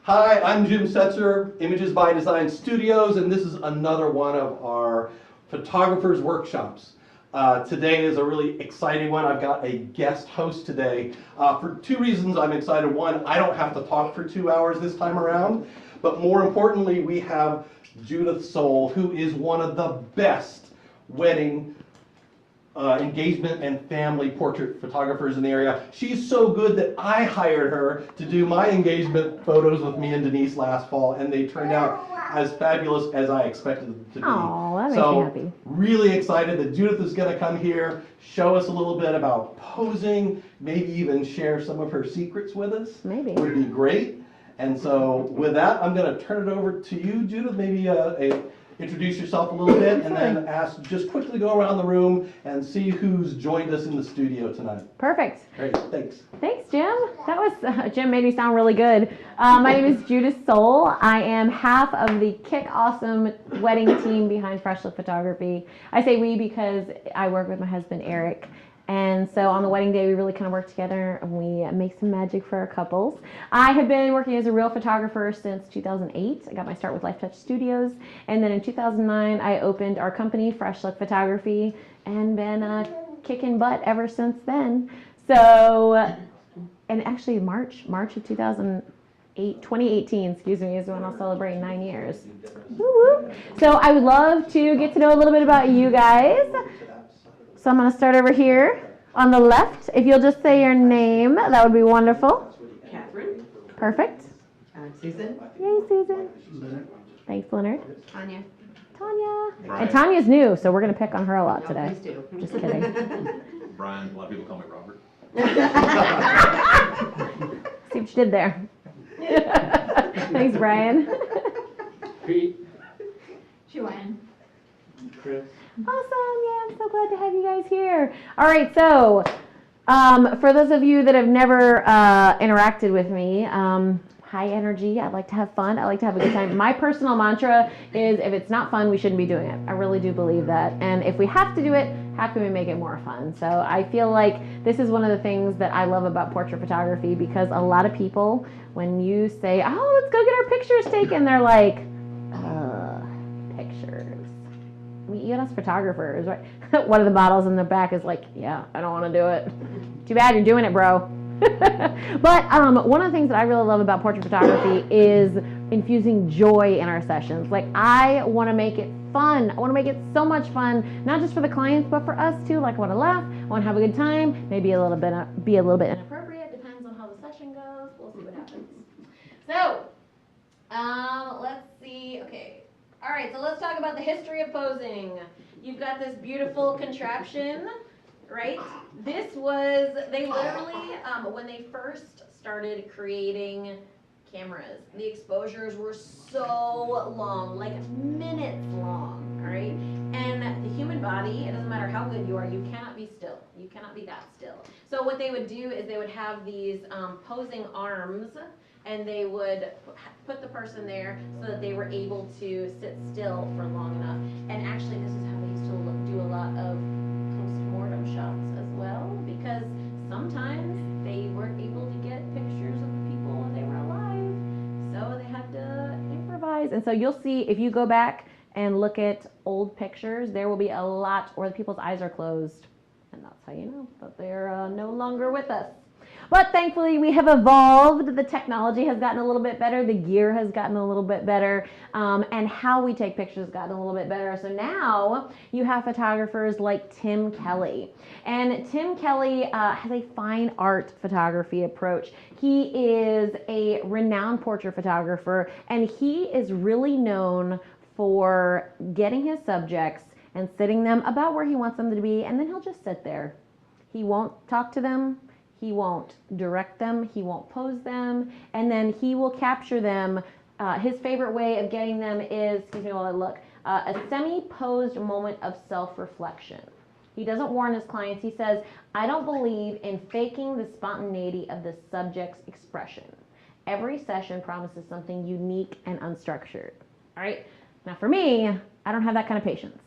Hi, I'm Jim Setzer, Images by Design Studios, and this is another one of our photographers workshops. Today is a really exciting one. I've got a guest host today. For two reasons I'm excited. One, I don't have to talk for 2 hours this time around, but more importantly, we have Judith Soule, who is one of the best wedding engagement and family portrait photographers in the area. She's so good that I hired her to do my engagement photos with me and Denise last fall, and they turned out as fabulous as I expected them to be. Oh, that makes me happy. Really excited that Judith is going to come here, show us a little bit about posing, maybe even share some of her secrets with us. Maybe. Would be great. And so with that, I'm going to turn it over to you, Judith. Maybe introduce yourself a little bit, and then just quickly go around the room and see who's joined us in the studio tonight. Perfect. Great, thanks. Thanks, Jim. That was, Jim made me sound really good. My name is Judith Soule. I am half of the Kick Awesome wedding team behind Fresh Look Photography. I say we because I work with my husband, Eric. And so on the wedding day, we really kind of work together and we make some magic for our couples. I have been working as a real photographer since 2008. I got my start with Life Touch Studios. And then in 2009, I opened our company, Fresh Look Photography, and been kicking butt ever since then. So, and actually March of 2018, is when I'll celebrate 9 years. Woo-woo. So I would love to get to know a little bit about you guys. So I'm going to start over here on the left. If you'll just say your name, that would be wonderful. Catherine. Perfect. Susan. Yay, Susan. Leonard. Thanks, Leonard. Tanya. Tanya. Brian. And Tanya's new, so we're going to pick on her a lot No, today. please do. Just kidding. Brian, a lot of people call me Robert. See what you did there. Thanks, Brian. Pete. Joanne. Chris. Awesome. Yeah, I'm so glad to have you guys here. All right, so for those of you that have never interacted with me, high energy, I like to have fun, I like to have a good time. My personal mantra is if it's not fun, we shouldn't be doing it. I really do believe that. And if we have to do it, how can we make it more fun? So I feel like this is one of the things that I love about portrait photography, because a lot of people, when you say, oh, let's go get our pictures taken, they're like, pictures. I mean, even us photographers, right? One of the models in the back is like, yeah, I don't want to do it. Too bad you're doing it, bro. But one of the things that I really love about portrait photography is infusing joy in our sessions. Like, I want to make it fun. I want to make it so much fun, not just for the clients, but for us too. Like, I want to laugh, I want to have a good time, maybe be a little bit inappropriate, depends on how the session goes. We'll see what happens. So, let's see. Okay. All right, so let's talk about the history of posing. You've got this beautiful contraption, right? They literally, when they first started creating cameras, the exposures were so long, like minutes long, all right? And the human body, it doesn't matter how good you are, you cannot be still. You cannot be that still. So what they would do is they would have these posing arms, and they would put the person there so that they were able to sit still for long enough. And actually, this is how they used to do a lot of post-mortem shots as well, because sometimes they weren't able to get pictures of the people when they were alive, so they had to improvise. And so you'll see, if you go back and look at old pictures, there will be a lot where the people's eyes are closed, and that's how you know that they're no longer with us. But thankfully, we have evolved. The technology has gotten a little bit better. The gear has gotten a little bit better. And how we take pictures has gotten a little bit better. So now you have photographers like Tim Kelly. And Tim Kelly has a fine art photography approach. He is a renowned portrait photographer, and he is really known for getting his subjects and sitting them about where he wants them to be, and then he'll just sit there. He won't talk to them. He won't direct them, he won't pose them, and then he will capture them. His favorite way of getting them is, excuse me while I look, a semi-posed moment of self-reflection. He doesn't warn his clients. He says, I don't believe in faking the spontaneity of the subject's expression. Every session promises something unique and unstructured. All right? Now for me, I don't have that kind of patience.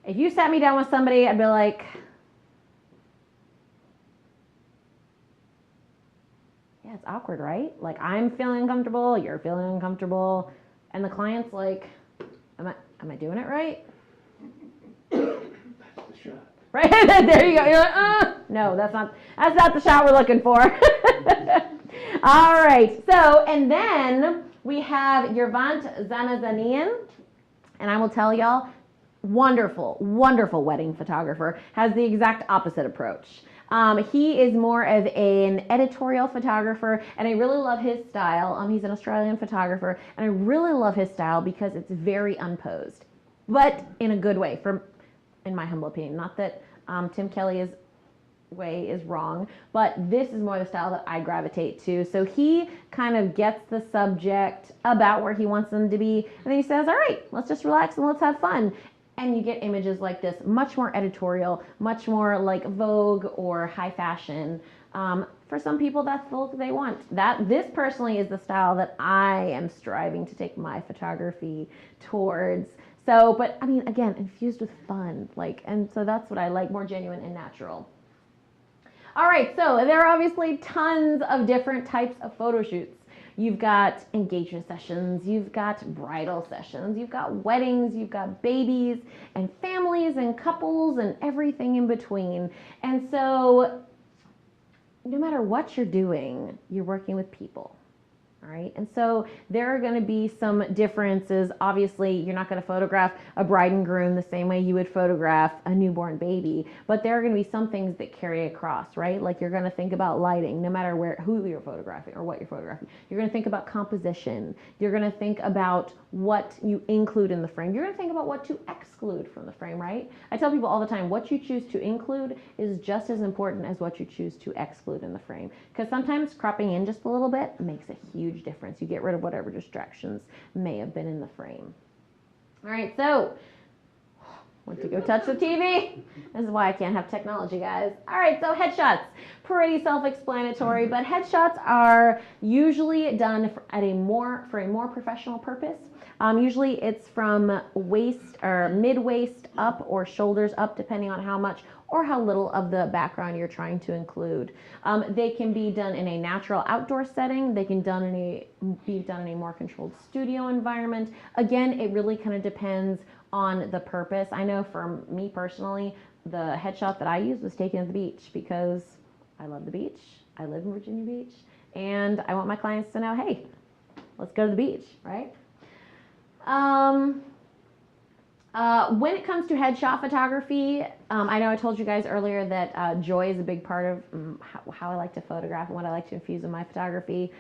If you sat me down with somebody, I'd be like, it's awkward, right? Like I'm feeling uncomfortable, you're feeling uncomfortable, and the client's like, am I doing it right? That's the shot. Right? There you go. You're like, no, that's not the shot we're looking for. All right. So, and then we have Yervant Zanazanian, and I will tell y'all, wonderful, wonderful wedding photographer, has the exact opposite approach. He is more of an editorial photographer, and I really love his style. He's an Australian photographer, and I really love his style because it's very unposed, but in a good way, in my humble opinion. Not that Tim Kelly's way is wrong, but this is more the style that I gravitate to. So he kind of gets the subject about where he wants them to be, and then he says, all right, let's just relax and let's have fun. And you get images like this, much more editorial, much more like Vogue or high fashion. For some people, that's the look they want. This personally is the style that I am striving to take my photography towards. So, but I mean, again, infused with fun, and so that's what I like, more genuine and natural. All right, so there are obviously tons of different types of photo shoots. You've got engagement sessions, you've got bridal sessions, you've got weddings, you've got babies and families and couples and everything in between. And so no matter what you're doing, you're working with people. All right, and so there are going to be some differences. Obviously, you're not going to photograph a bride and groom the same way you would photograph a newborn baby, but there are going to be some things that carry across, right? Like you're going to think about lighting, no matter who you're photographing or what you're photographing. You're going to think about composition. You're going to think about what you include in the frame. You're going to think about what to exclude from the frame, right? I tell people all the time, what you choose to include is just as important as what you choose to exclude in the frame, because sometimes cropping in just a little bit makes a huge difference. You get rid of whatever distractions may have been in the frame. All right, so went to go touch the TV. This is why I can't have technology, guys. All right, so headshots, pretty self-explanatory, but headshots are usually done for a more professional purpose. Usually it's from waist or mid-waist up or shoulders up, depending on how much or how little of the background you're trying to include. They can be done in a natural outdoor setting. They can be done in a more controlled studio environment. Again, it really kind of depends on the purpose. I know for me personally, the headshot that I used was taken at the beach because I love the beach. I live in Virginia Beach, and I want my clients to know, hey, let's go to the beach, right? When it comes to headshot photography, I know I told you guys earlier that joy is a big part of how I like to photograph and what I like to infuse in my photography.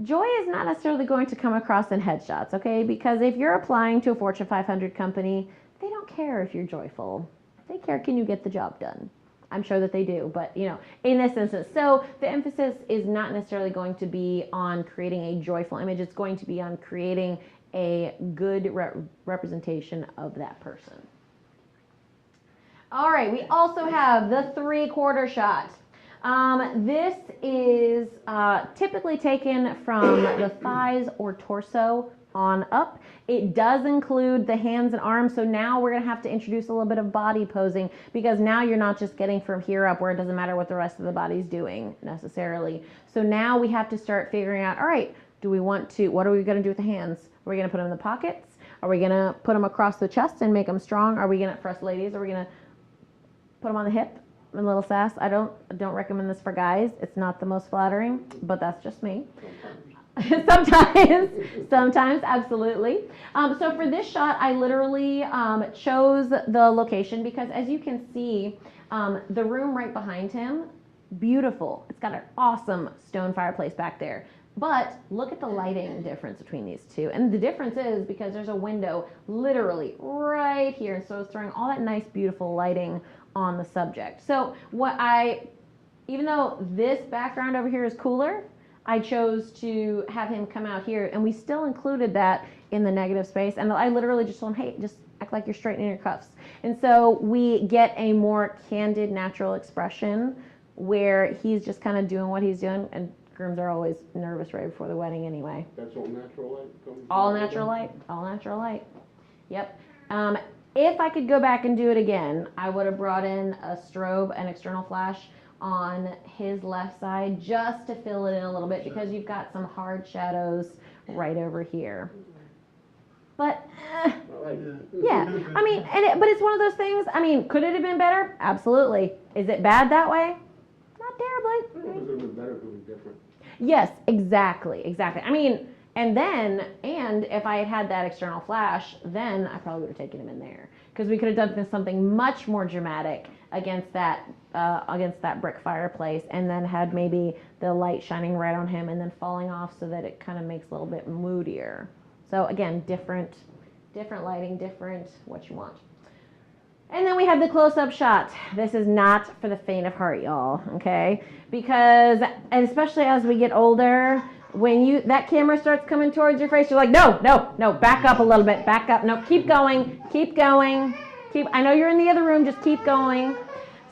Joy is not necessarily going to come across in headshots, okay? Because if you're applying to a Fortune 500 company, they don't care if you're joyful. They care, can you get the job done? I'm sure that they do, but in this instance. So the emphasis is not necessarily going to be on creating a joyful image. It's going to be on creating a good representation of that person. All right, we also have the 3/4 shot. This is typically taken from the thighs or torso on up. It does include the hands and arms, so now we're going to have to introduce a little bit of body posing, because now you're not just getting from here up where it doesn't matter what the rest of the body's doing necessarily. So now we have to start figuring out, all right, what are we going to do with the hands? Are we going to put them in the pockets? Are we going to put them across the chest and make them strong? Are we going to, for us ladies, are we going to put them on the hip? A little sass. I don't recommend this for guys. It's not the most flattering, but that's just me. Sometimes, absolutely. So for this shot, I literally chose the location because, as you can see, the room right behind him, beautiful. It's got an awesome stone fireplace back there. But look at the lighting difference between these two. And the difference is because there's a window literally right here. So it's throwing all that nice, beautiful lighting on the subject. So even though this background over here is cooler, I chose to have him come out here, and we still included that in the negative space. And I literally just told him, hey, just act like you're straightening your cuffs. And so we get a more candid, natural expression where he's just kind of doing what he's doing. And grooms are always nervous right before the wedding anyway. That's all natural light? All natural light. All natural light. Yep. If I could go back and do it again, I would have brought in a strobe and external flash on his left side just to fill it in a little bit because you've got some hard shadows right over here. But, yeah, I mean, but it's one of those things, I mean, could it have been better? Absolutely. Is it bad that way? Not terribly. It would have been better if it was different. Yes, exactly. I mean, and if I had had that external flash, then I probably would have taken him in there. Because we could have done something much more dramatic against that brick fireplace, and then had maybe the light shining right on him and then falling off so that it kind of makes a little bit moodier. So again, different lighting, different what you want. And then we have the close-up shot. This is not for the faint of heart, y'all, okay? Because, and especially as we get older, when that camera starts coming towards your face, you're like, no, back up a little bit, back up. No, keep going. I know you're in the other room, just keep going.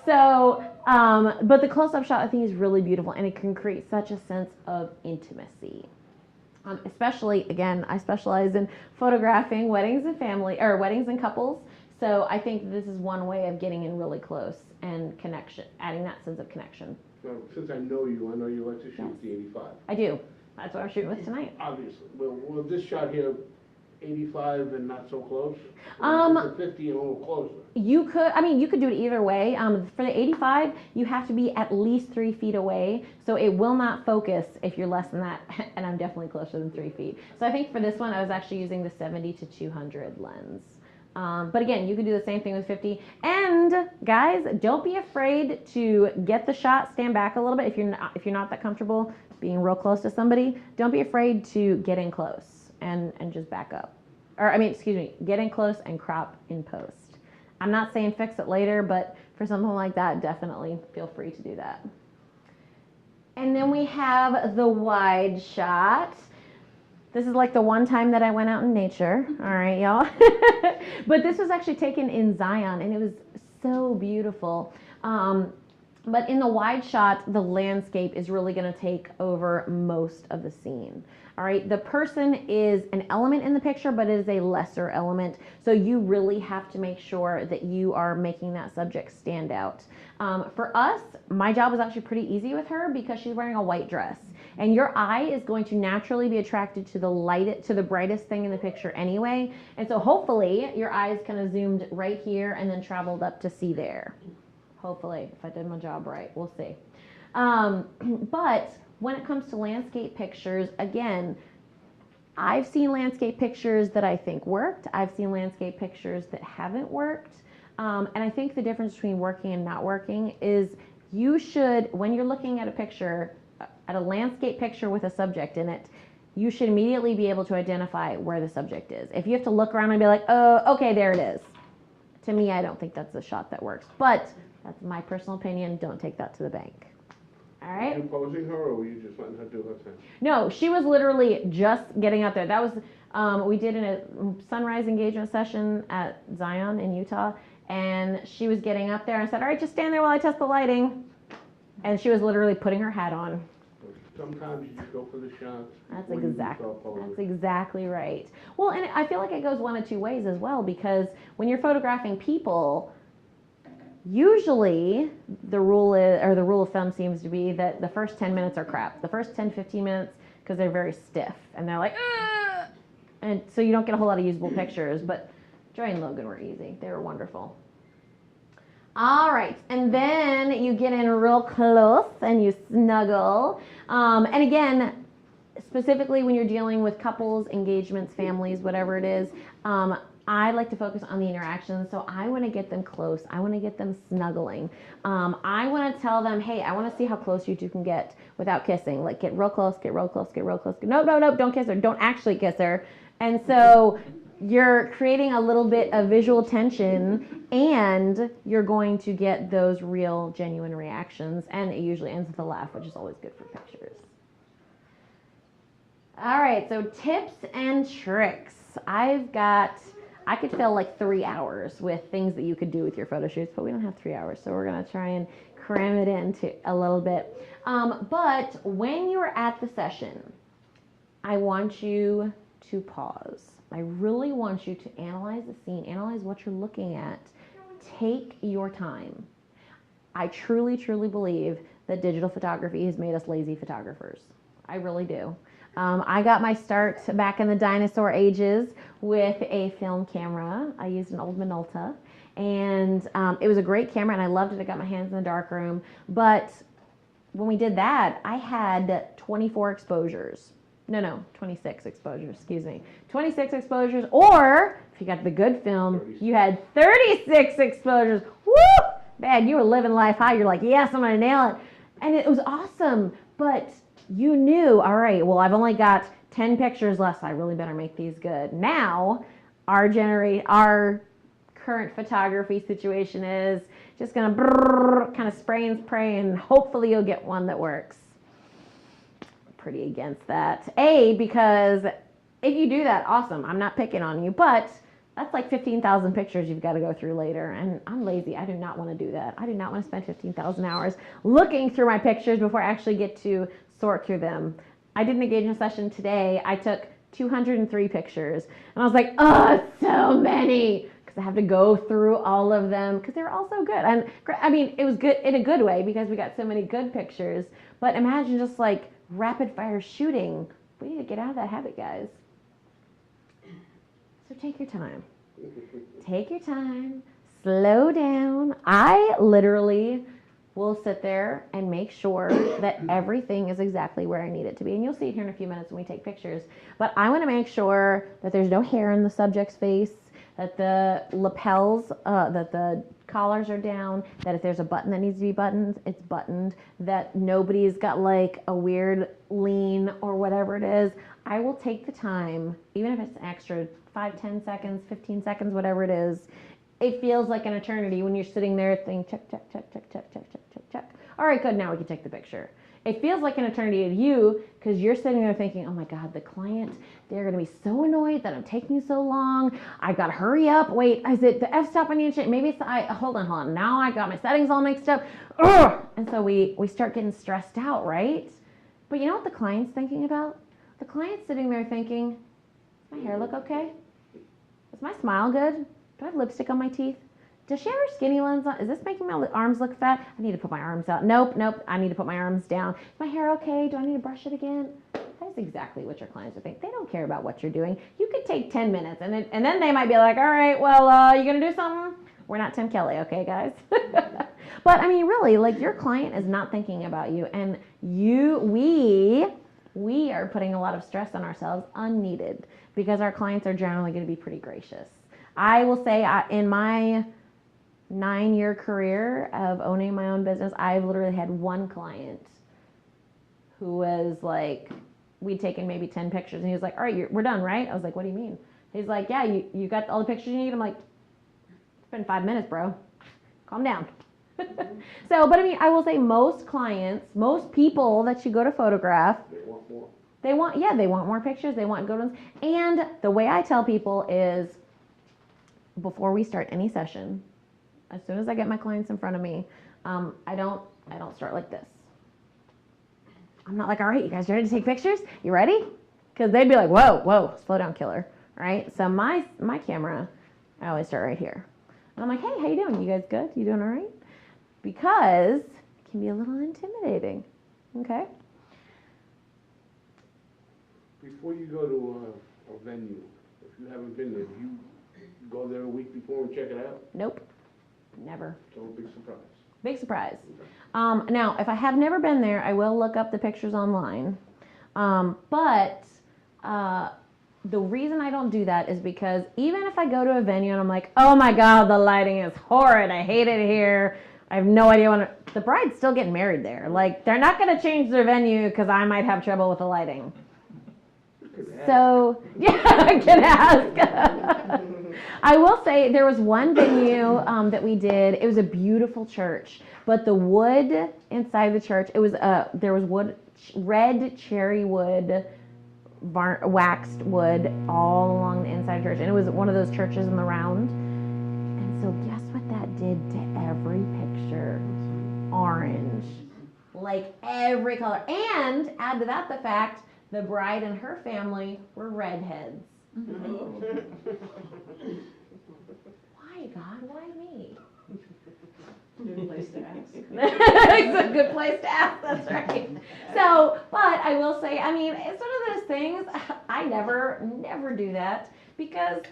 So, but the close-up shot I think is really beautiful, and it can create such a sense of intimacy. Especially, again, I specialize in photographing weddings and couples. So I think this is one way of getting in really close and connection, adding that sense of connection. Well, since I know you like to shoot with the 85. I do. That's what I'm shooting with tonight. Obviously. Well, this shot here, 85 and not so close? It's a 50 and a little closer. You could do it either way. For the 85, you have to be at least 3 feet away, so it will not focus if you're less than that, and I'm definitely closer than 3 feet. So I think for this one, I was actually using the 70 to 200 lens. But again, you can do the same thing with 50. And guys, don't be afraid to get the shot, stand back a little bit if you're not that comfortable being real close to somebody. Don't be afraid to get in close and just back up. Get in close and crop in post. I'm not saying fix it later, but for something like that, definitely feel free to do that. And then we have the wide shot. This is like the one time that I went out in nature. All right, y'all. But this was actually taken in Zion, and it was so beautiful. But in the wide shot, the landscape is really going to take over most of the scene. All right, the person is an element in the picture, but it is a lesser element. So you really have to make sure that you are making that subject stand out. For us, my job was actually pretty easy with her because she's wearing a white dress. And your eye is going to naturally be attracted to the brightest thing in the picture anyway. And so hopefully your eyes kind of zoomed right here and then traveled up to see there. Hopefully, if I did my job right, we'll see. But when it comes to landscape pictures, again, I've seen landscape pictures that I think worked. I've seen landscape pictures that haven't worked. And I think the difference between working and not working is you should, when you're looking at a picture, at a landscape picture with a subject in it, you should immediately be able to identify where the subject is. If you have to look around and be like, oh, okay, there it is. To me, I don't think that's a shot that works. But that's my personal opinion. Don't take that to the bank. All right? Were you posing her, or were you just letting her do her thing? No, she was literally just getting out there. That was, we did a sunrise engagement session at Zion in Utah, and she was getting up there and I said, all right, just stand there while I test the lighting. And she was literally putting her hat on. Sometimes you just go for the shots. That's exactly right. Well, and I feel like it goes one of two ways as well, because when you're photographing people, usually the rule of thumb seems to be that the first 10 minutes are crap. The first 10, 15 minutes, because they're very stiff and they're like, ugh! And so you don't get a whole lot of usable pictures, but Joy and Logan were easy. They were wonderful. All right, and then you get in real close and you snuggle. And again, specifically when you're dealing with couples, engagements, families, whatever it is, I like to focus on the interactions. So I want to get them close. I want to get them snuggling. I want to tell them, hey, I want to see how close you two can get without kissing. Like get real close, get real close, get real close. No, don't kiss her. Don't actually kiss her. And so you're creating a little bit of visual tension, and you're going to get those real, genuine reactions, and it usually ends with a laugh, which is always good for pictures. All right, so tips and tricks. I could fill like 3 hours with things that you could do with your photo shoots, but we don't have 3 hours, so we're going to try and cram it into a little bit. But when you're at the session, I want you to pause. I really want you to analyze the scene, analyze what you're looking at. Take your time. I truly, truly believe that digital photography has made us lazy photographers. I really do. I got my start back in the dinosaur ages with a film camera. I used an old Minolta, and it was a great camera, and I loved it. I got my hands in the darkroom, but when we did that, I had 24 exposures. No, 26 exposures, excuse me. 26 exposures, or if you got the good film, you had 36 exposures. Woo! Man, you were living life high. You're like, yes, I'm gonna nail it. And it was awesome, but you knew, all right, well, I've only got 10 pictures left, so I really better make these good. Now, our current photography situation is just gonna kind of spray and pray, and hopefully you'll get one that works. Pretty against that. Because if you do that, awesome. I'm not picking on you, but that's like 15,000 pictures you've got to go through later, and I'm lazy. I do not want to do that. I do not want to spend 15,000 hours looking through my pictures before I actually get to sort through them. I did an engagement session today. I took 203 pictures, and I was like, oh, so many, because I have to go through all of them because they're all so good. And I mean, it was good in a good way because we got so many good pictures, but imagine just like rapid fire shooting. We need to get out of that habit, guys. So take your time. Take your time. Slow down. I literally will sit there and make sure that everything is exactly where I need it to be. And you'll see it here in a few minutes when we take pictures. But I want to make sure that there's no hair in the subject's face, that the lapels, that the collars are down, that if there's a button that needs to be buttoned, it's buttoned, that nobody's got like a weird lean or whatever it is. I will take the time, even if it's an extra 5, 10 seconds, 15 seconds, whatever it is. It feels like an eternity when you're sitting there thinking, check, check, check, check, check, check, check, check, check. All right, good, now we can take the picture. It feels like an eternity to you because you're sitting there thinking, oh my God, the client, they're going to be so annoyed that I'm taking so long. I've got to hurry up. Wait, is it the f-stop I need to change? Maybe it's the hold on. Now I got my settings all mixed up. Ugh! And so we start getting stressed out, right? But you know what the client's thinking about? The client's sitting there thinking, does my hair look okay? Is my smile good? Do I have lipstick on my teeth? Does she have her skinny lens on? Is this making my arms look fat? I need to put my arms out. Nope. I need to put my arms down. Is my hair okay? Do I need to brush it again? That's exactly what your clients are thinking. They don't care about what you're doing. You could take 10 minutes and then they might be like, all right, well, you gonna do something? We're not Tim Kelly, okay, guys? But I mean, really, like your client is not thinking about you, and we are putting a lot of stress on ourselves unneeded because our clients are generally going to be pretty gracious. I will say in my 9-year career of owning my own business, I've literally had one client who was like, we'd taken maybe 10 pictures and he was like, all right, we're done, right? I was like, what do you mean? He's like, yeah, you got all the pictures you need? I'm like, it's been 5 minutes, bro. Calm down. So, but I mean, I will say most clients, most people that you go to photograph, They want more. they want more pictures, they want good ones. And the way I tell people is before we start any session, as soon as I get my clients in front of me, I don't start like this. I'm not like, all right, you guys ready to take pictures? You ready? Because they'd be like, whoa, slow down, killer. Right? So my camera, I always start right here. And I'm like, hey, how you doing? You guys good? You doing all right? Because it can be a little intimidating. Okay? Before you go to a venue, if you haven't been there, do you go there a week before and check it out? Nope. Never. So a big surprise. Big surprise. Now, if I have never been there, I will look up the pictures online. But the reason I don't do that is because even if I go to a venue and I'm like, oh my God, the lighting is horrid. I hate it here. I have no idea the bride's still getting married there. Like, they're not going to change their venue because I might have trouble with the lighting. So, yeah, I can ask. I will say there was one venue that we did. It was a beautiful church, but the wood inside the church, there was red cherry wood, waxed wood all along the inside of the church, and it was one of those churches in the round. And so guess what that did to every picture? Orange. Like every color. And add to that the fact the bride and her family were redheads. Why, God? Why me? Good place to ask. It's a good place to ask, that's right. So, but I will say, I mean, it's one of those things, I never do that because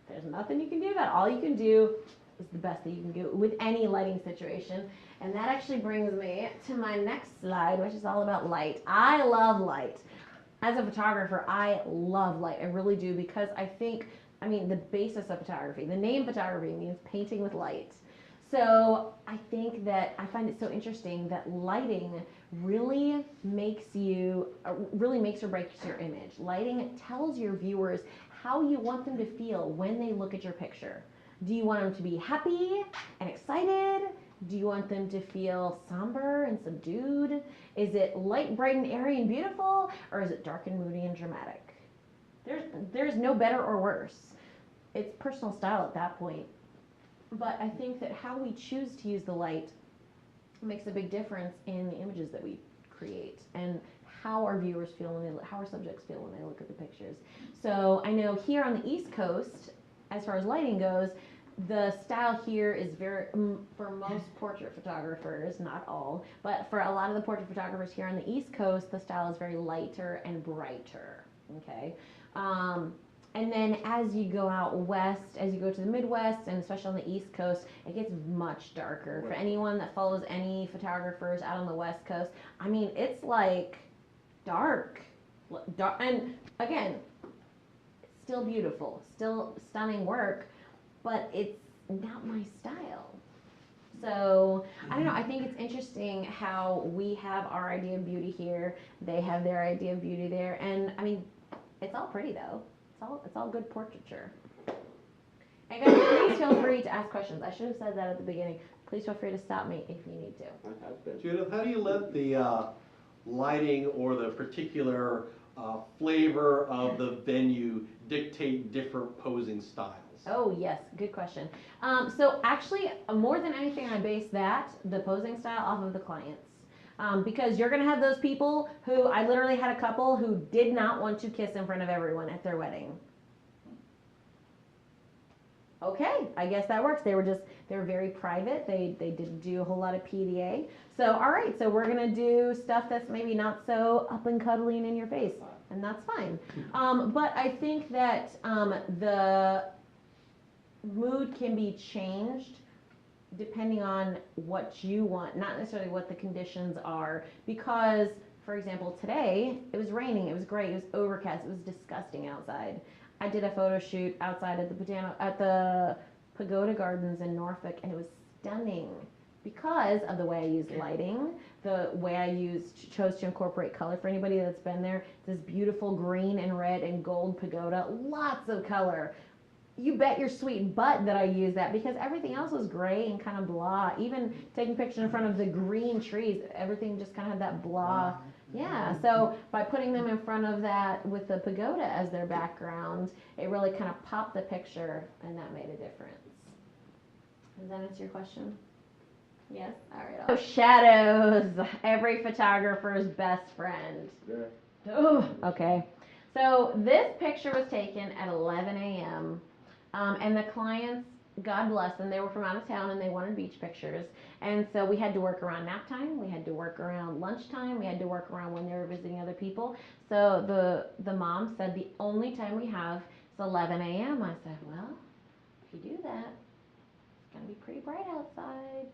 there's nothing you can do about it. All you can do is the best that you can do with any lighting situation. And that actually brings me to my next slide, which is all about light. I love light. As a photographer, I love light. I really do because I think, I mean, the basis of photography, the name photography means painting with light. So I think that I find it so interesting that lighting really makes or breaks your image. Lighting tells your viewers how you want them to feel when they look at your picture. Do you want them to be happy and excited? Do you want them to feel somber and subdued? Is it light, bright, and airy and beautiful? Or is it dark and moody and dramatic? There's no better or worse. It's personal style at that point. But I think that how we choose to use the light makes a big difference in the images that we create and how our viewers feel how our subjects feel when they look at the pictures. So I know here on the East Coast, as far as lighting goes, the style here is very, for most portrait photographers, not all, but for a lot of the portrait photographers here on the East Coast, the style is very lighter and brighter, okay? And then as you go out west, as you go to the Midwest, and especially on the East Coast, it gets much darker. For anyone that follows any photographers out on the West Coast, I mean, it's like dark. And again, it's still beautiful, still stunning work, but it's not my style. So, I don't know, I think it's interesting how we have our idea of beauty here, they have their idea of beauty there, and I mean, it's all pretty though. It's all good portraiture. And guys, please feel free to ask questions. I should have said that at the beginning. Please feel free to stop me if you need to. Judith, how do you let the lighting or the particular flavor of the venue dictate different posing styles? Oh yes, good question. So actually, more than anything, I base the posing style off of the clients. Because you're going to have those people who, I literally had a couple who did not want to kiss in front of everyone at their wedding. Okay, I guess that works. They were very private. They didn't do a whole lot of PDA. So, all right, so we're going to do stuff that's maybe not so up and cuddly and in your face, and that's fine. But I think that the mood can be changed depending on what you want, not necessarily what the conditions are, because, for example, today, it was raining, it was great, it was overcast, it was disgusting outside. I did a photo shoot outside at the Pagoda Gardens in Norfolk, and it was stunning because of the way I used lighting, the way I chose to incorporate color. For anybody that's been there, this beautiful green and red and gold pagoda, lots of color. You bet your sweet butt that I used that because everything else was gray and kind of blah. Even taking pictures in front of the green trees, everything just kind of had that blah. Yeah, so by putting them in front of that with the pagoda as their background, it really kind of popped the picture and that made a difference. Does that answer your question? Yes? All right. So shadows, every photographer's best friend. Yeah. Oh, okay. So this picture was taken at 11 a.m. And the clients, God bless them, they were from out of town and they wanted beach pictures. And so we had to work around nap time, we had to work around lunchtime, we had to work around when they were visiting other people. So the mom said the only time we have is 11 a.m. I said, well, if you do that, it's going to be pretty bright outside.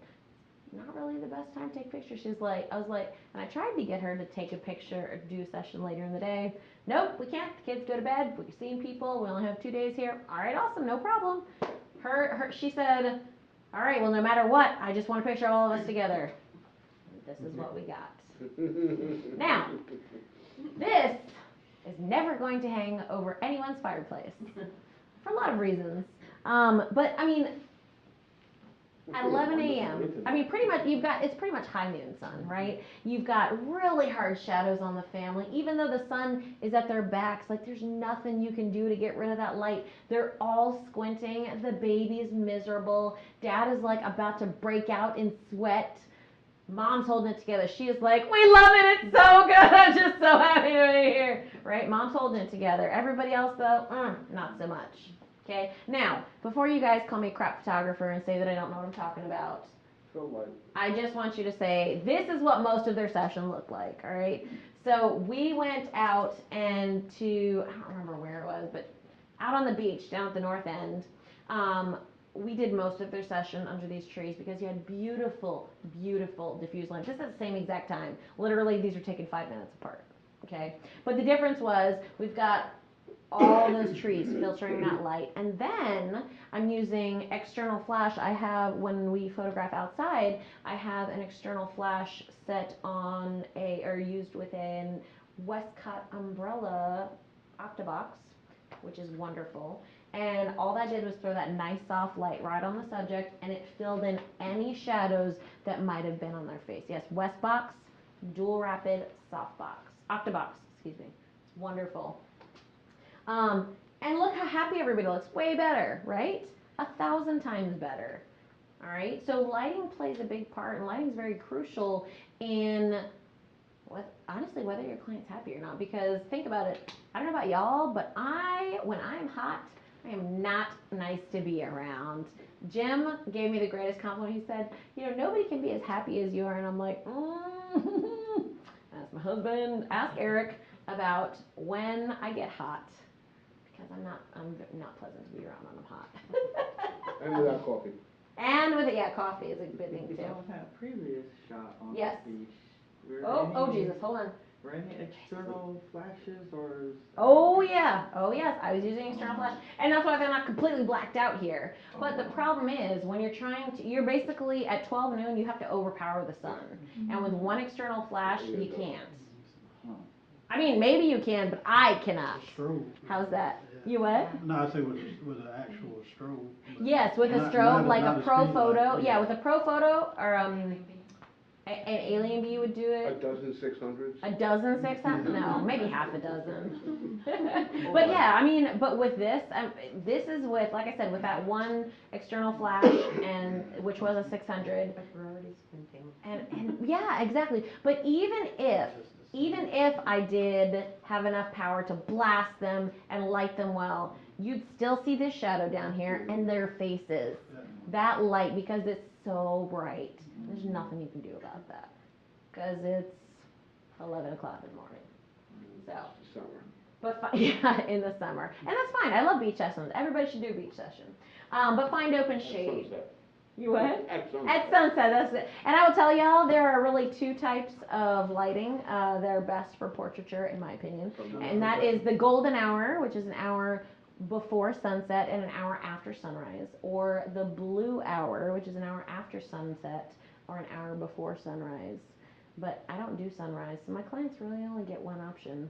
Not really the best time to take pictures. I was like, and I tried to get her to take a picture or do a session later in the day. Nope, we can't. The kids go to bed. We're seeing people. We only have 2 days here. All right, awesome, no problem. She said, all right, well, no matter what, I just want a picture of all of us together. This is what we got. Now, this is never going to hang over anyone's fireplace for a lot of reasons. But I mean, at 11 a.m. I mean, pretty much it's pretty much high noon sun, right? You've got really hard shadows on the family. Even though the sun is at their backs, like there's nothing you can do to get rid of that light. They're all squinting. The baby's miserable. Dad is like about to break out in sweat. Mom's holding it together. She is like, we love it. It's so good. I'm just so happy to be here, right? Mom's holding it together. Everybody else, though, not so much. Okay, now, before you guys call me a crap photographer and say that I don't know what I'm talking about, So like, I just want you to say, this is what most of their session looked like, all right? So we went out and to, I don't remember where it was, but out on the beach down at the north end. We did most of their session under these trees because you had beautiful, beautiful diffused light. This is the same exact time. Literally, these are taken 5 minutes apart, okay? But the difference was we've got all those trees filtering that light. And then I'm using external flash. I have, when we photograph outside, I have an external flash set on or used with an Westcott umbrella octabox, which is wonderful. And all that did was throw that nice soft light right on the subject, and it filled in any shadows that might have been on their face. Yes, Westbox, dual rapid softbox, octabox, excuse me. It's wonderful. And look how happy everybody looks. Way better, right? 1,000 times better. All right. So lighting plays a big part, and lighting is very crucial in honestly whether your client's happy or not. Because think about it. I don't know about y'all, but when I'm hot, I am not nice to be around. Jim gave me the greatest compliment. He said, nobody can be as happy as you are. And I'm like, ask my husband, ask Eric about when I get hot. Because I'm not pleasant to be around when I'm hot. and without coffee. And with coffee is a good thing too. On that previous shot on Yes. the beach, Oh Jesus, hold on. were any external flashes or? Oh yeah, oh yes, I was using external flash, and that's why they're not completely blacked out here. But the problem is when you're basically at 12 noon, you have to overpower the sun, and with one external flash, you can't. I mean, maybe you can, but I cannot. Strobe. How's that? You what? No, I say with an actual strobe. Yes, with a Not- strobe, not like not a a pro speed photo. light, Yeah, with a pro photo or an alien bee would do A it. dozen 600s. A dozen 600? No, maybe half a dozen. But yeah, I mean, but with this, this is with, like I said, with that one external flash, and which was a 600. And yeah, exactly. But even if I did have enough power to blast them and light them well, you'd still see this shadow down here and their faces. That light, because it's so bright, there's nothing you can do about that. Because it's 11 o'clock in the morning. So, Summer. but yeah, in the summer. And that's fine. I love beach sessions. Everybody should do a beach session. But find open shade. Sunset. You what? At sunset. At sunset, that's it. And I will tell y'all, there are really two types of lighting that are best for portraiture, in my opinion. And that is the golden hour, which is an hour before sunset and an hour after sunrise, or the blue hour, which is an hour after sunset or an hour before sunrise. But I don't do sunrise, so my clients really only get one option.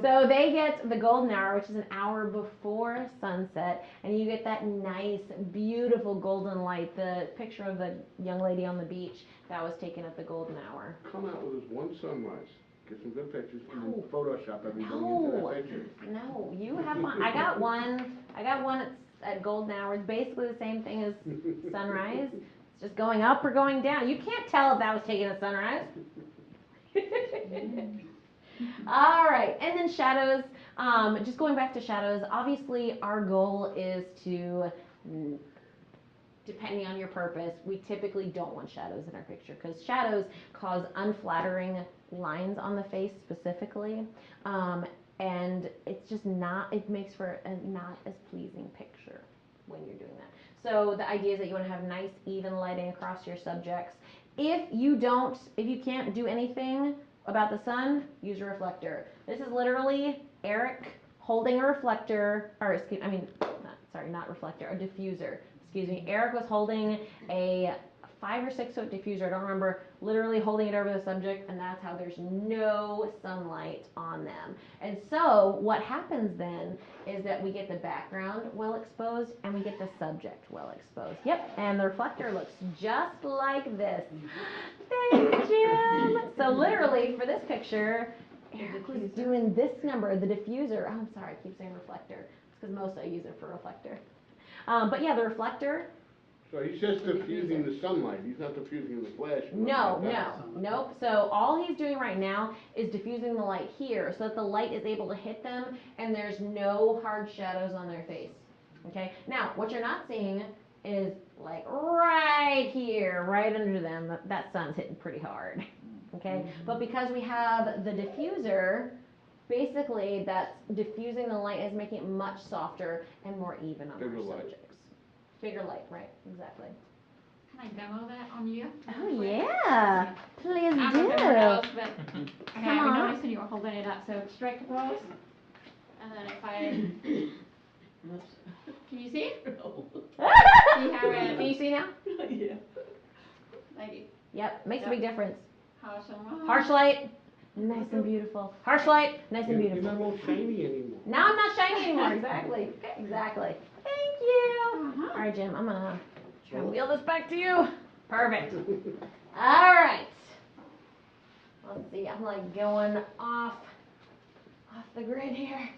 So they get the golden hour, which is an hour before sunset, and you get that nice, beautiful golden light. The picture of the young lady on the beach, that was taken at the golden hour. Come out with this one sunrise. Get some good pictures and then No. Photoshop everybody No. into that picture. No, you have one. I got one at golden hour. It's basically the same thing as sunrise. It's just going up or going down. You can't tell if that was taken at sunrise. All right, and then shadows. Just going back to shadows, obviously our goal is to, depending on your purpose, we typically don't want shadows in our picture because shadows cause unflattering lines on the face specifically. And it's just not, it makes for a not as pleasing picture when you're doing that. So the idea is that you want to have nice, even lighting across your subjects. If you can't do anything about the sun, use a reflector. This is literally Eric holding a reflector, or a diffuser. Excuse me. Eric was holding a 5 or 6 foot diffuser, I don't remember, literally holding it over the subject, and that's how there's no sunlight on them. And so what happens then is that we get the background well exposed and we get the subject well exposed. Yep, and the reflector looks just like this. Thanks, Jim. So literally for this picture, Eric was doing this number, the diffuser. Oh, I'm sorry, I keep saying reflector. It's because most I use it for reflector. But yeah, the reflector. So he's just diffusing the sunlight. He's not diffusing the flash. Nope. So all he's doing right now is diffusing the light here so that the light is able to hit them and there's no hard shadows on their face. Okay? Now, what you're not seeing is like right here, right under them. That sun's hitting pretty hard. Okay, but because we have the diffuser, basically that's diffusing the light, is making it much softer and more even on Bigger our light. subjects. Bigger light, right? Exactly. Can I demo that on you? Oh yeah, please I do. don't know what else, but okay, Come I on. noticed when you were holding it up. So strike the pose, and then if I can you see? See how Can you it see now? Yeah. like Yep, makes a big difference. how Harsh light, nice and beautiful. Harsh light, nice and You're beautiful. not more shiny anymore. Now I'm not shiny anymore. Exactly. Exactly. Thank you. Uh-huh. All right, Jim. I'm gonna try and wheel this back to you. Perfect. All right. Let's see. I'm like going off the grid here.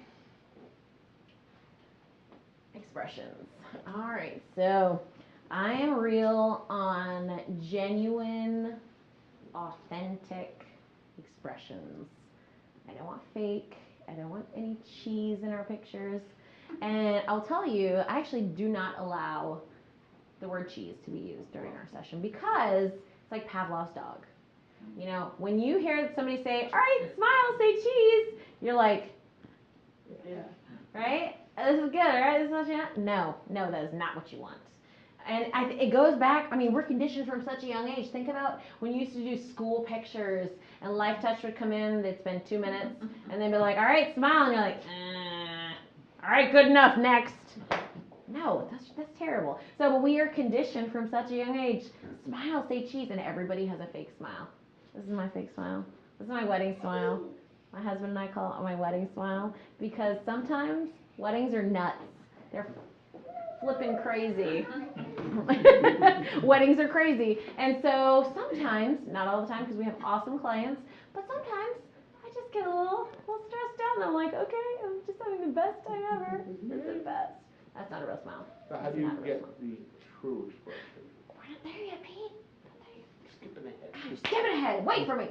Expressions. All right. So I am real on genuine, authentic expressions. I don't want fake. I don't want any cheese in our pictures. And I'll tell you, I actually do not allow the word cheese to be used during our session because it's like Pavlov's dog. You know, when you hear somebody say, all right, smile, say cheese, you're like, Yeah. right? This is good, right? This is what you want? No, that is not what you want. And it goes back, I mean, we're conditioned from such a young age. Think about when you used to do school pictures and Life Touch would come in, they'd spend 2 minutes, and they'd be like, all right, smile, and you're like, all right, good enough, next. No, that's terrible. So we are conditioned from such a young age, smile, say cheese, and everybody has a fake smile. This is my fake smile. This is my wedding smile. My husband and I call it my wedding smile because sometimes weddings are nuts. They're flipping crazy. Weddings are crazy. And so sometimes, not all the time because we have awesome clients, but sometimes I just get a little stressed out and I'm like, okay, I'm just having the best time ever. It's the best. That's not a real smile. So how That's do you not a real get smile. the true expression? We're not there yet, Pete. Not there yet. Skipping ahead. I'm skipping ahead. Wait for me.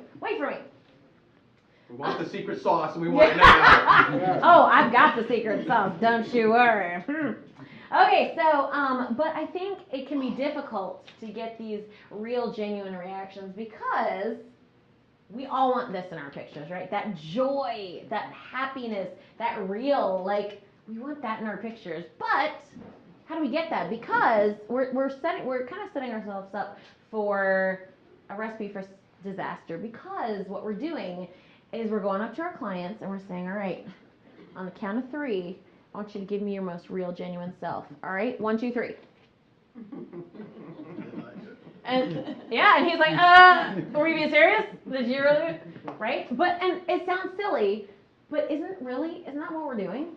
We want the secret sauce and we want it now. Oh, I've got the secret sauce. Don't you worry. Okay, so, but I think it can be difficult to get these real, genuine reactions because we all want this in our pictures, right? That joy, that happiness, that real, like, we want that in our pictures. But how do we get that? Because we're kind of setting ourselves up for a recipe for disaster because what we're doing is we're going up to our clients and we're saying, all right, on the count of 3, I want you to give me your most real, genuine self. All right, 1, 2, 3. And yeah, and he's like, were you being serious? Did you really? Right? But and it sounds silly, but isn't that what we're doing?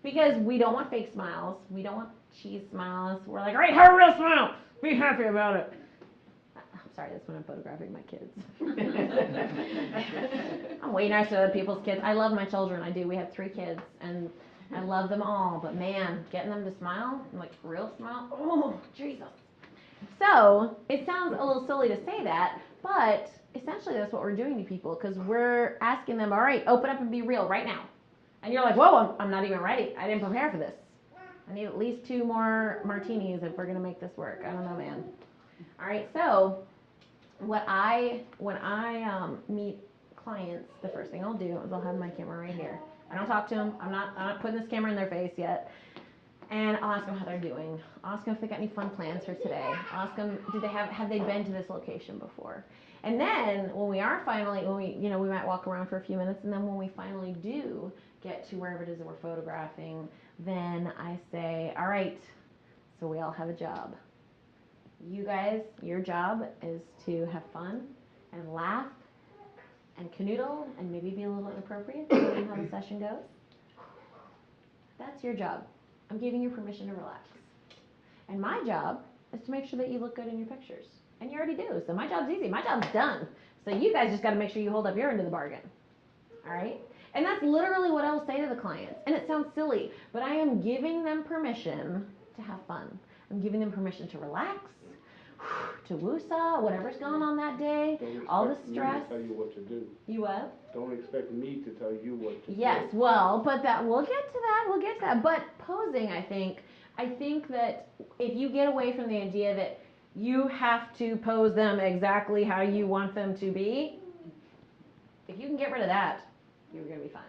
Because we don't want fake smiles, we don't want cheese smiles. We're like, all right, have a real smile. Be happy about it. I'm sorry, that's when I'm photographing my kids. I'm way nicer to other people's kids. I love my children. I do. We have 3 kids, and I love them all. But man, getting them to smile, like real smile, oh, Jesus. So it sounds a little silly to say that, but essentially that's what we're doing to people because we're asking them, all right, open up and be real right now. And you're like, whoa, I'm not even ready. I didn't prepare for this. I need at least 2 more martinis if we're going to make this work. I don't know, man. All right, so when I meet clients, the first thing I'll do is I'll have my camera right here. I don't talk to them. I'm not putting this camera in their face yet. And I'll ask them how they're doing. I'll ask them if they got any fun plans for today. I'll ask them, have they been to this location before? And then when we might walk around for a few minutes, and then when we finally do get to wherever it is that we're photographing, then I say, all right, so we all have a job. You guys, your job is to have fun and laugh and canoodle and maybe be a little inappropriate depending on how the session goes. That's your job. I'm giving you permission to relax. And my job is to make sure that you look good in your pictures. And you already do. So my job's easy. My job's done. So you guys just got to make sure you hold up your end of the bargain. All right? And that's literally what I will say to the clients. And it sounds silly, but I am giving them permission to have fun. I'm giving them permission to relax, to woosah, whatever's going on that day, all the stress. Don't expect me to tell you what to do. You what? Don't expect me to tell you what to do. Yes, well, but we'll get to that. But posing, I think, I think that if you get away from the idea that you have to pose them exactly how you want them to be, if you can get rid of that, you're going to be fine.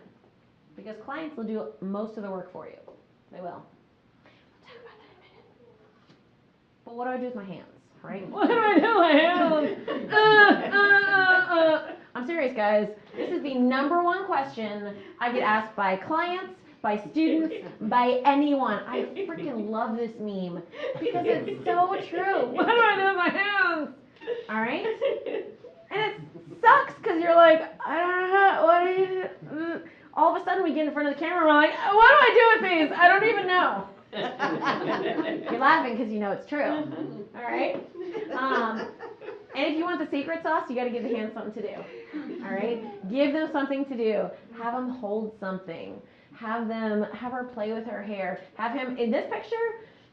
Because clients will do most of the work for you. They will. We'll talk about that in a minute. But what do I do with my hands, right? What do I do with my hands? I'm serious, guys. This is the number one question I get asked by clients, by students, by anyone. I freaking love this meme because it's so true. What do I do with my hands? All right? And it sucks because you're like, I don't know, what do you do? All of a sudden we get in front of the camera and we're like, what do I do with these? I don't even know. You're laughing because you know it's true. All right? And if you want the secret sauce, you got to give the hands something to do. All right? Give them something to do. Have them hold something. Have her play with her hair. Have him in this picture.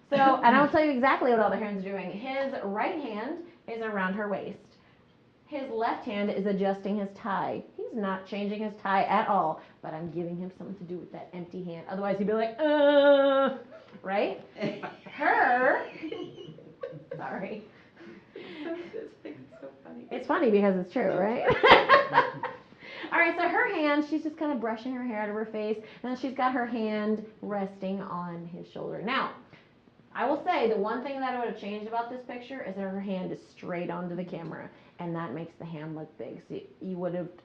So, and I'll tell you exactly what all the hands are doing. His right hand is around her waist. His left hand is adjusting his tie. He's not changing his tie at all, but I'm giving him something to do with that empty hand. Otherwise, he'd be like, right? Her, sorry. So funny. It's funny because it's true, right? All right, so her hand, she's just kind of brushing her hair out of her face, and then she's got her hand resting on his shoulder. Now, I will say the one thing that I would have changed about this picture is that her hand is straight onto the camera, and that makes the hand look big. So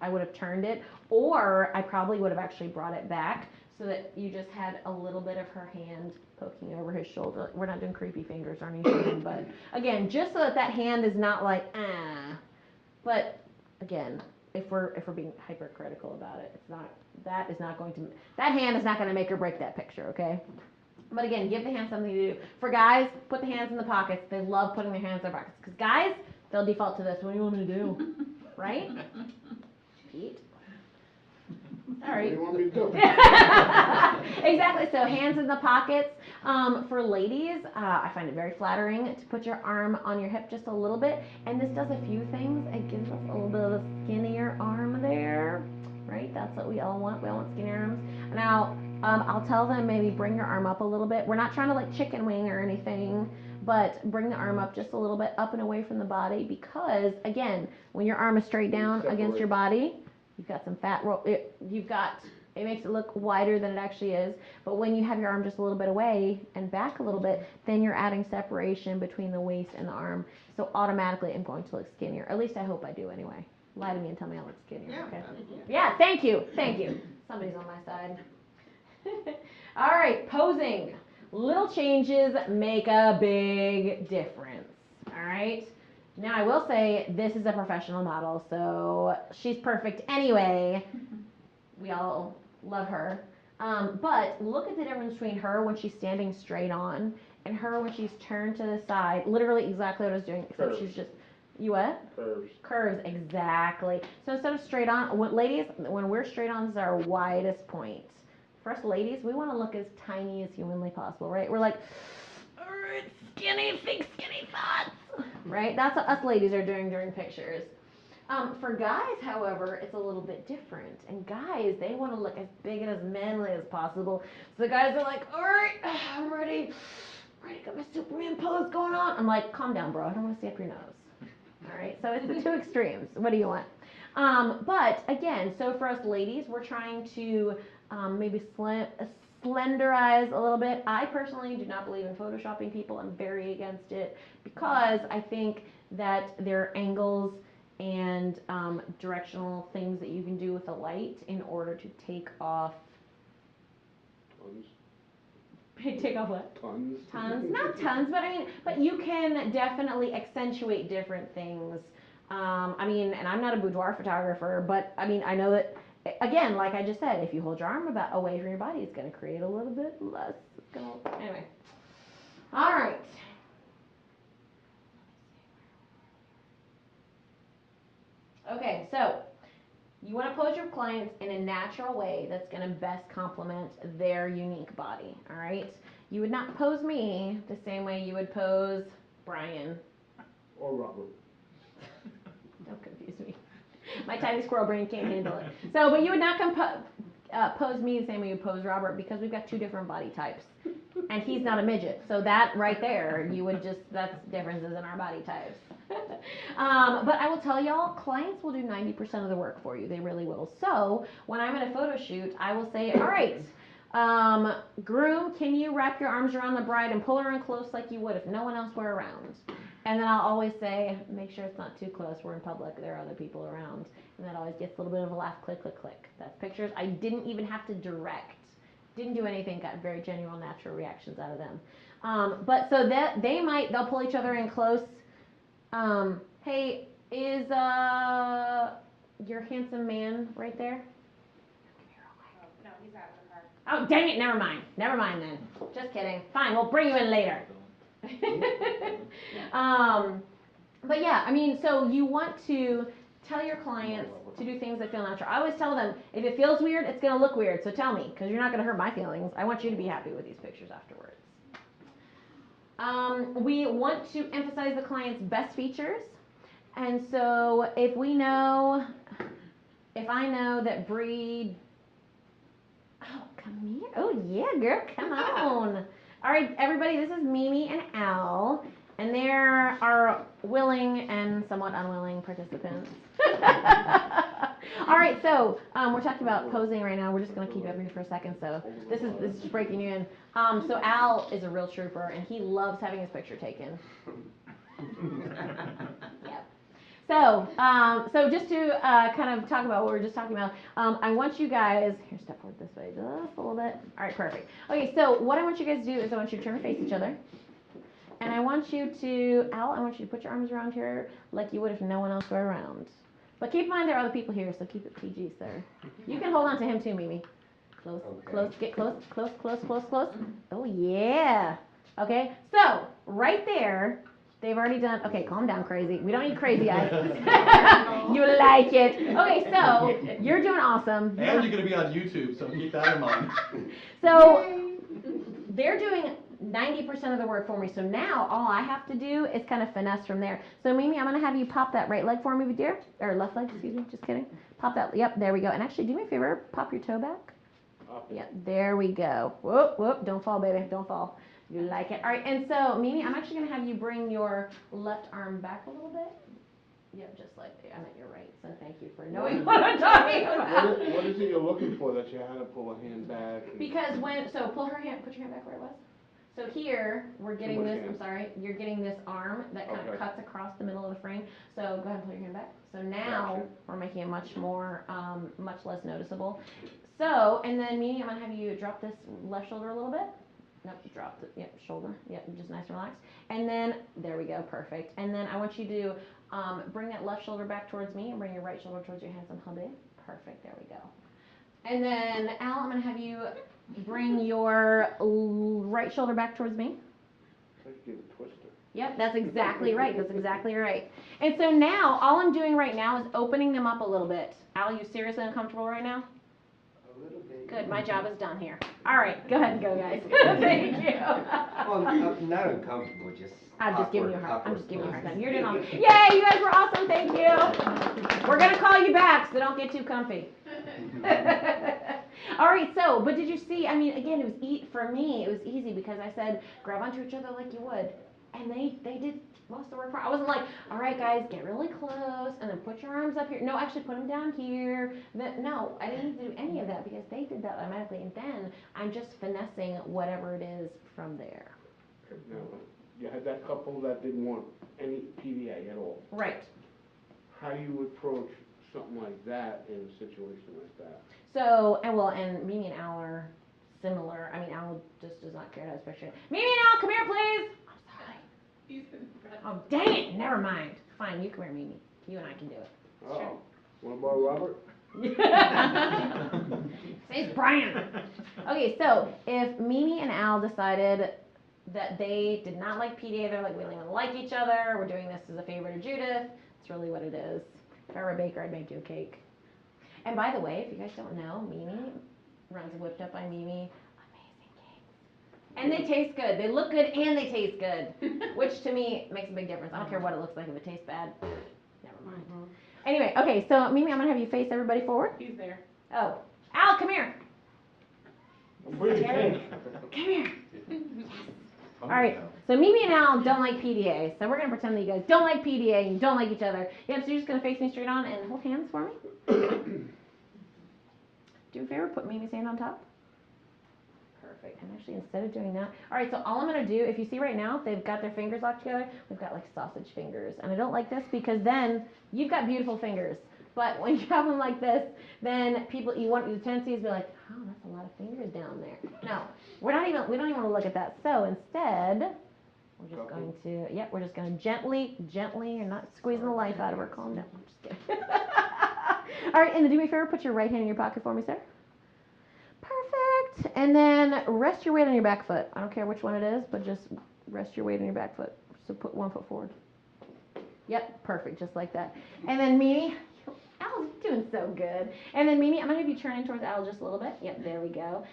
I would have turned it, or I probably would have actually brought it back so that you just had a little bit of her hand poking over his shoulder. We're not doing creepy fingers or anything, but again, just so that hand is not like, But again, if we're being hypercritical about it, that hand is not going to make or break that picture, okay? But again, give the hands something to do. For guys, put the hands in the pockets. They love putting their hands in their pockets. Because guys, they'll default to this. What do you want me to do? Right? Pete? All right. What do you want me to do? Exactly. So hands in the pockets. For ladies, I find it very flattering to put your arm on your hip just a little bit. And this does a few things. It gives us a little bit of a skinnier arm there. Right? That's what we all want. We all want skinny arms. Now, I'll tell them maybe bring your arm up a little bit. We're not trying to like chicken wing or anything, but bring the arm up just a little bit up and away from the body because, again, when your arm is straight down against your body, you've got some fat it makes it look wider than it actually is. But when you have your arm just a little bit away and back a little bit, then you're adding separation between the waist and the arm. So automatically I'm going to look skinnier. At least I hope I do anyway. Lie to me and tell me I look skinnier, okay? Yeah, thank you. Somebody's on my side. All right, posing. Little changes make a big difference. All right. Now I will say this is a professional model, so she's perfect anyway. We all love her. But look at the difference between her when she's standing straight on and her when she's turned to the side. Literally exactly what I was doing, except she's just, you what? Curves, exactly. So instead of straight on, ladies, when we're straight on, this is our widest point. For us ladies, we want to look as tiny as humanly possible, right? We're like, all right, skinny, big skinny thoughts, right? That's what us ladies are doing during pictures. For guys, however, it's a little bit different. And guys, they want to look as big and as manly as possible. So the guys are like, all right, I'm ready. Got my Superman pose going on. I'm like, calm down, bro. I don't want to see up your nose. All right, so it's the two extremes. What do you want? But again, so for us ladies, we're trying to maybe slenderize a little bit. I personally do not believe in photoshopping people. I'm very against it because I think that there are angles and directional things that you can do with the light in order to take off. Take off what? Tons. Not tons, but but you can definitely accentuate different things. And I'm not a boudoir photographer, but I know that, again, like I just said, if you hold your arm away from your body, it's going to create a little bit less. Anyway. All right. Okay, so you want to pose your clients in a natural way that's going to best complement their unique body, all right? You would not pose me the same way you would pose Brian. Or Robert. Don't confuse me. My tiny squirrel brain can't handle it. So, but you would not pose me the same way you pose Robert because we've got two different body types. and he's not a midget. So that right there, that's differences in our body types. But I will tell y'all, clients will do 90% of the work for you. They really will. So when I'm at a photo shoot, I will say, all right, groom, can you wrap your arms around the bride and pull her in close like you would if no one else were around? And then I'll always say, make sure it's not too close. We're in public. There are other people around. And that always gets a little bit of a laugh, click, click, click. That's pictures I didn't even have to direct. Didn't do anything, got very genuine, natural reactions out of them. But so that they'll pull each other in close. Hey, is your handsome man right there? No, he's out in the car. Oh, dang it, never mind. Never mind then. Just kidding. Fine, we'll bring you in later. But yeah, I mean, so you want to tell your clients to do things that feel natural. I always tell them, if it feels weird, it's going to look weird, so tell me, because you're not going to hurt my feelings. I want you to be happy with these pictures afterwards. We want to emphasize the client's best features. And so if I know that Bree, oh, come here. Oh, yeah, girl, come on. All right, everybody, this is Mimi and Al, and there are willing and somewhat unwilling participants. All right, so we're talking about posing right now. We're just going to keep you up here for a second, so this is just breaking you in. So Al is a real trooper, and he loves having his picture taken. Yep. So just to kind of talk about what we were just talking about, I want you guys, here, step forward this way just a little bit. All right, perfect. Okay, so what I want you guys to do is I want you to turn and face each other. And I want you to, Al, I want you to put your arms around here like you would if no one else were around. But keep in mind there are other people here, so keep it PG, sir. You can hold on to him too, Mimi. Close, close, get close, close, close, close, close. Oh, yeah. Okay, so right there, they've already done, okay, calm down, crazy. We don't need crazy eyes. You like it. Okay, so you're doing awesome. And you're going to be on YouTube, so keep that in mind. So they're doing 90% of the work for me. So now all I have to do is kind of finesse from there. So Mimi, I'm going to have you pop that right leg for me, dear. Or left leg, excuse me, just kidding. Pop that, yep, there we go. And actually, do me a favor, pop your toe back. Yep, there we go. Whoop, whoop, don't fall, baby, don't fall. You like it. All right, and so, Mimi, I'm actually going to have you bring your left arm back a little bit. Yep, just like, I'm at your right, so thank you for knowing what I'm talking about. What is it you're looking for that you had to pull a hand back? Because so put your hand back where it was. So here, we're getting this, I'm sorry, you're getting this arm that kind of cuts across the middle of the frame. So go ahead and pull your hand back. So now, we're making it much more, much less noticeable. So, and then Mimi, I'm going to have you drop this left shoulder a little bit. Nope, drop the shoulder. Yep, just nice and relaxed. And then, there we go, perfect. And then I want you to bring that left shoulder back towards me and bring your right shoulder towards your handsome hubby. Perfect, there we go. And then, Al, I'm going to have you bring your right shoulder back towards me. Let's give a twister. Yep, that's exactly right. That's exactly right. And so now, all I'm doing right now is opening them up a little bit. Al, are you seriously uncomfortable right now? A little bit. Good, my job is done here. All right, go ahead and go, guys. Thank you. Well, I'm not uncomfortable, just. I'm just giving you a hard time. You're doing awesome. Yay, you guys were awesome. Thank you. We're gonna call you back, so don't get too comfy. All right. So, but did you see? I mean, again, it was for me. It was easy because I said grab onto each other like you would, and they did most of the work for. I wasn't like, all right, guys, get really close, and then put your arms up here. No, actually, put them down here. No, I didn't need to do any of that because they did that automatically, and then I'm just finessing whatever it is from there. Now, you had that couple that didn't want any PDA at all. Right. How do you approach something like that in a situation like that? So, and Mimi and Al are similar. I mean, Al just does not care to have his picture. Mimi and Al, come here, please. I'm sorry. He's in front. Oh, dang it. Never mind. Fine, you come here, Mimi. You and I can do it. Oh, what about Robert? Say it's Brian. Okay, so if Mimi and Al decided that they did not like PDA, they're like, we don't even like each other, we're doing this as a favor to Judith, that's really what it is. If I were a baker, I'd make you a cake. And by the way, if you guys don't know, Mimi runs Whipped Up by Mimi. Amazing cakes. And they taste good. They look good and they taste good, which to me makes a big difference. I don't care what it looks like. If it tastes bad, never mind. Anyway, okay, so Mimi, I'm going to have you face everybody forward. He's there. Oh, Al, come here. I'm pretty pink. Come here. right, so Mimi and Al don't like PDA, so we're gonna pretend that you guys don't like PDA and you don't like each other. Yep, so you're just gonna face me straight on and hold hands for me. Do me a favor, put Mimi's hand on top. Perfect, and actually instead of doing that, all right, so all I'm gonna do, if you see right now, they've got their fingers locked together, we've got like sausage fingers, and I don't like this because then you've got beautiful fingers. But when you have them like this, then people, the tendency is to be like, oh, that's a lot of fingers down there. No, we don't even want to look at that. So instead, we're just going to, we're just going to gently, you're not squeezing the life out of her. Calm down. I'm just kidding. All right, and then do me a favor, put your right hand in your pocket for me, sir. Perfect. And then rest your weight on your back foot. I don't care which one it is, but just rest your weight on your back foot. So put one foot forward. Yep, perfect, just like that. And then Mimi, Al's doing so good. And then Mimi, I'm going to be turning towards Al just a little bit. Yep, there we go.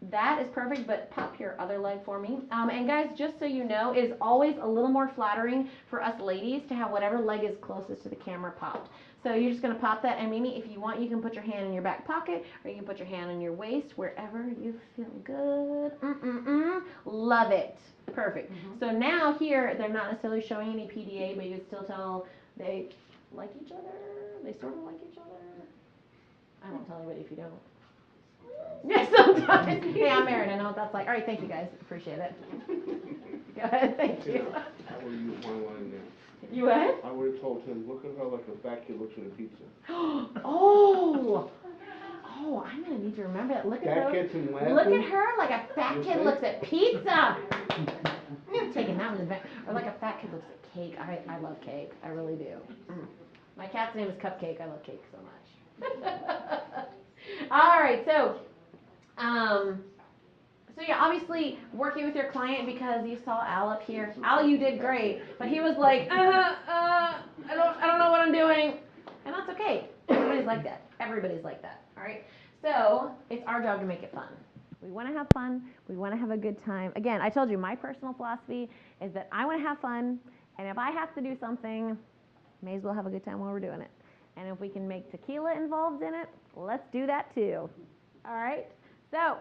That is perfect, but pop your other leg for me. And guys, just so you know, it is always a little more flattering for us ladies to have whatever leg is closest to the camera popped. So you're just going to pop that, and Mimi, if you want, you can put your hand in your back pocket, or you can put your hand on your waist, wherever you feel good. Love it. Perfect. So now here, they're not necessarily showing any PDA, but you can still tell they like each other. They sort of like each other. I won't tell anybody if you don't. Yeah, sometimes. Yeah, I'm married. I know what that's like. All right, thank you guys. Appreciate it. Go ahead. Thank you. I would have used one line there. You what? I would have told him, look at her like a fat kid looks at a pizza. Oh, I'm gonna need to remember that. Look at her. Look at her like a fat kid looks at pizza. I'm taking that one back. Or like a fat kid looks at cake. I love cake. I really do. My cat's name is Cupcake. I love cake so much. All right, so yeah, obviously working with your client, because you saw Al up here. Al, you did great, but he was like, I don't know what I'm doing, and that's okay. Everybody's like that. Everybody's like that. All right, so it's our job to make it fun. We want to have fun. We want to have a good time. Again, I told you my personal philosophy is that I want to have fun, and if I have to do something, may as well have a good time while we're doing it. And if we can make tequila involved in it, let's do that too. All right? So,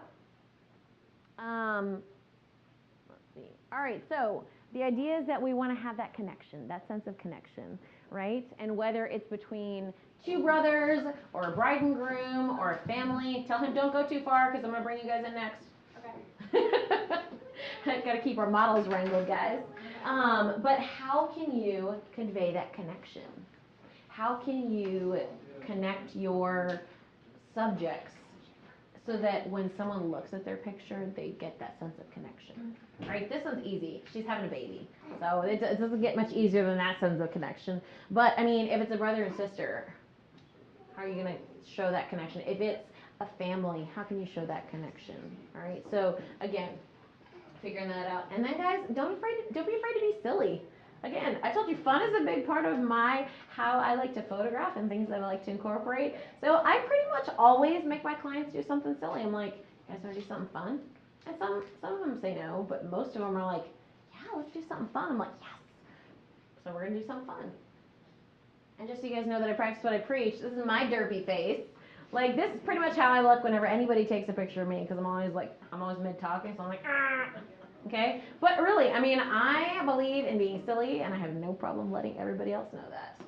let's see. All right, so the idea is that we want to have that connection, that sense of connection, right? And whether it's between two brothers or a bride and groom or a family, tell him don't go too far because I'm going to bring you guys in next. Okay. Got to keep our models wrangled, guys. But how can you convey that connection? How can you connect your subjects so that when someone looks at their picture, they get that sense of connection? All right, this one's easy. She's having a baby. So it doesn't get much easier than that sense of connection. But, I mean, if it's a brother and sister, how are you going to show that connection? If it's a family, how can you show that connection? All right, so, again, figuring that out. And then, guys, don't be afraid to be silly. Again, I told you fun is a big part of how I like to photograph and things that I like to incorporate. So I pretty much always make my clients do something silly. I'm like, you guys want to do something fun? And some of them say no, but most of them are like, yeah, let's do something fun. I'm like, yes. So we're going to do something fun. And just so you guys know that I practice what I preach, this is my derpy face. Like, this is pretty much how I look whenever anybody takes a picture of me, because I'm always mid-talking, so I'm like, okay? But really, I mean, I believe in being silly, and I have no problem letting everybody else know that.